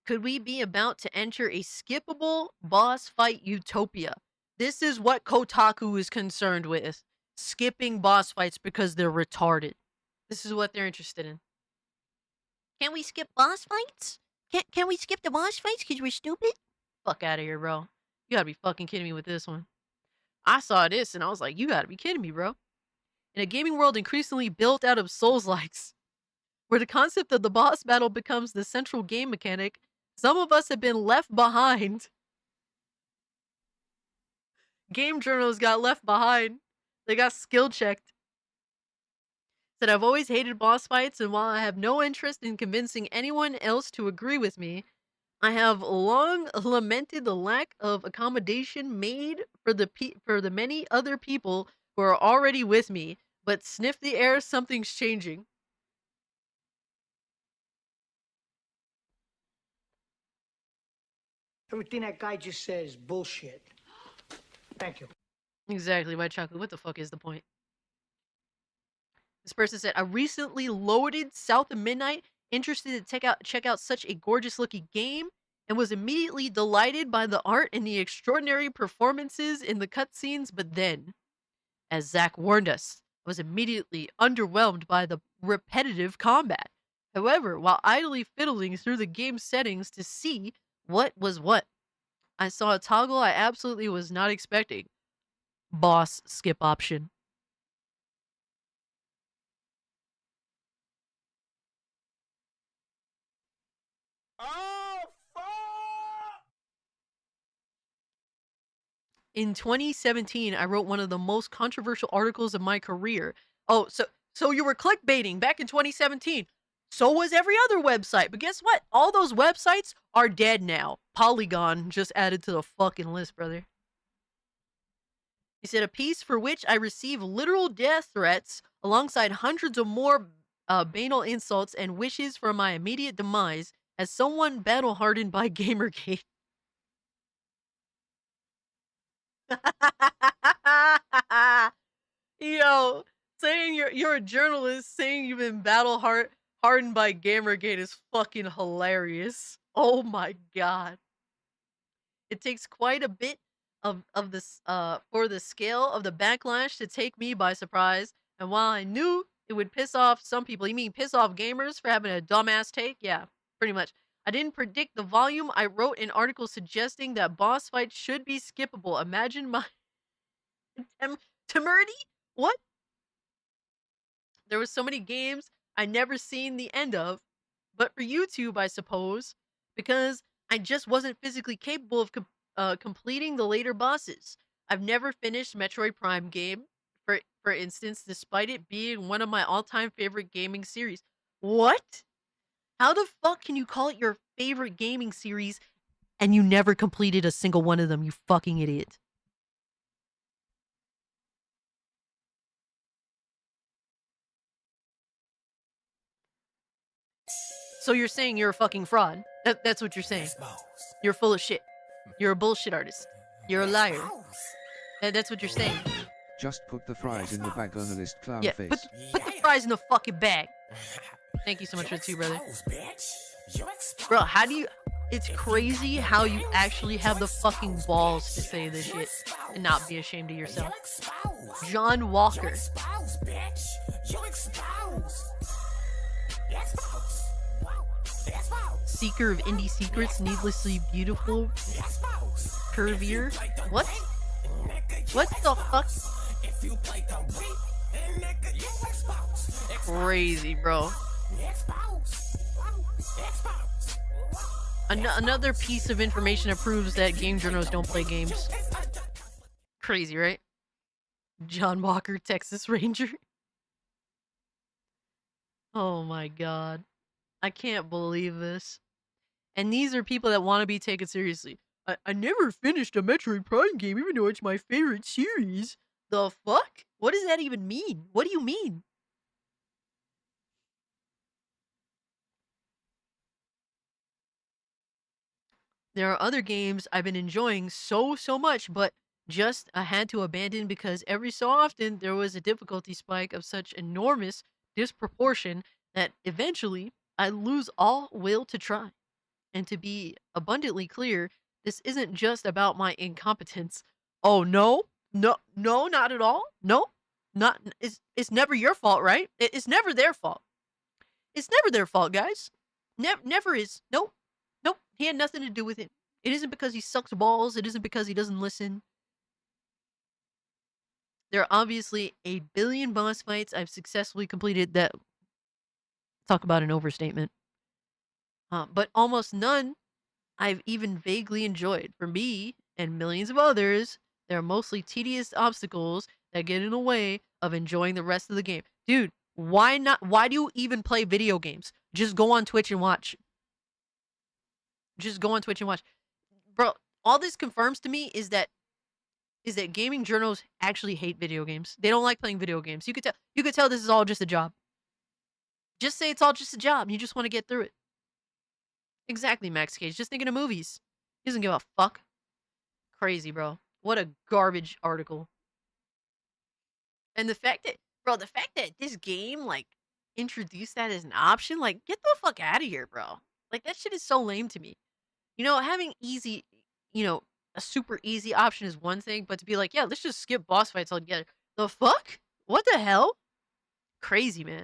Could we be about to enter a skippable boss fight utopia? This is what Kotaku is concerned with. Skipping boss fights because they're retarded. This is what they're interested in. Can we skip boss fights? Can we skip the boss fights because we're stupid? Fuck out of here, bro. You gotta be fucking kidding me with this one. I saw this and I was like, you gotta be kidding me, bro. In a gaming world increasingly built out of Souls-likes, where the concept of the boss battle becomes the central game mechanic, some of us have been left behind. Game journals got left behind. They got skill checked. Said, I've always hated boss fights, and while I have no interest in convincing anyone else to agree with me, I have long lamented the lack of accommodation made for the many other people who are already with me. But sniff the air, something's changing. Everything that guy just says bullshit. Thank you. Exactly, White Chocolate. What the fuck is the point? This person said, I recently loaded South of Midnight, interested to check out such a gorgeous looking game, and was immediately delighted by the art and the extraordinary performances in the cutscenes, but then, as Zach warned us, was immediately underwhelmed by the repetitive combat. However, while idly fiddling through the game settings to see what was what, I saw a toggle I absolutely was not expecting. Boss skip option. Oh, fuck! In 2017, I wrote one of the most controversial articles of my career. Oh, so you were clickbaiting back in 2017. So was every other website. But guess what? All those websites are dead now. Polygon just added to the fucking list, brother. He said, a piece for which I receive literal death threats alongside hundreds of more banal insults and wishes for my immediate demise as someone battle hardened by Gamergate. Yo, saying you're a journalist, saying you've been hardened by Gamergate is fucking hilarious. Oh my god. It takes quite a bit of this for the scale of the backlash to take me by surprise. And while I knew it would piss off some people, you mean piss off gamers for having a dumbass take? Yeah, pretty much. I didn't predict the volume. I wrote an article suggesting that boss fights should be skippable. Imagine my temerity? What? There were so many games I never seen the end of, but for YouTube, I suppose, because I just wasn't physically capable of completing the later bosses. I've never finished Metroid Prime game, for instance, despite it being one of my all-time favorite gaming series. What? How the fuck can you call it your favorite gaming series and you never completed a single one of them, you fucking idiot? So you're saying you're a fucking fraud. That's what you're saying. You're full of shit. You're a bullshit artist. You're a liar. That's what you're saying. Just put the fries in the bag, journalist clown Yeah, face. put the fries in the fucking bag. Thank you so much for the tea, brother. Bro, how do you... It's crazy how you actually have the fucking balls to say this shit and not be ashamed of yourself. John Walker. Seeker of indie secrets, needlessly beautiful. Curvier. What? What the fuck? Crazy, bro. Another piece of information that proves that game journalists don't play games. Crazy, right? John Walker, Texas Ranger. Oh my god. I can't believe this. And these are people that want to be taken seriously. I never finished a Metroid Prime game, even though it's my favorite series. The fuck? What does that even mean? What do you mean? There are other games I've been enjoying so much, but just I had to abandon because every so often there was a difficulty spike of such enormous disproportion that eventually I lose all will to try. And to be abundantly clear, this isn't just about my incompetence. Oh no, no, not at all. No, not it's never your fault, right? It's never their fault. It's never their fault, guys. Never is. Nope. Nope. He had nothing to do with it. It isn't because he sucks balls. It isn't because he doesn't listen. There are obviously a billion boss fights I've successfully completed that talk about an overstatement. But almost none I've even vaguely enjoyed. For me and millions of others, there are mostly tedious obstacles that get in the way of enjoying the rest of the game. Dude, why not? Why do you even play video games? Just go on Twitch and watch. Just go on Twitch and watch. Bro, all this confirms to me is that gaming journals actually hate video games. They don't like playing video games. You could tell this is all just a job. Just say it's all just a job. You just want to get through it. Exactly, Max Cage. Just thinking of movies. He doesn't give a fuck. Crazy, bro. What a garbage article. And the fact that this game, like, introduced that as an option, like, get the fuck out of here, bro. Like, that shit is so lame to me. You know, having easy, a super easy option is one thing, but to be like, yeah, let's just skip boss fights altogether. The fuck? What the hell? Crazy, man.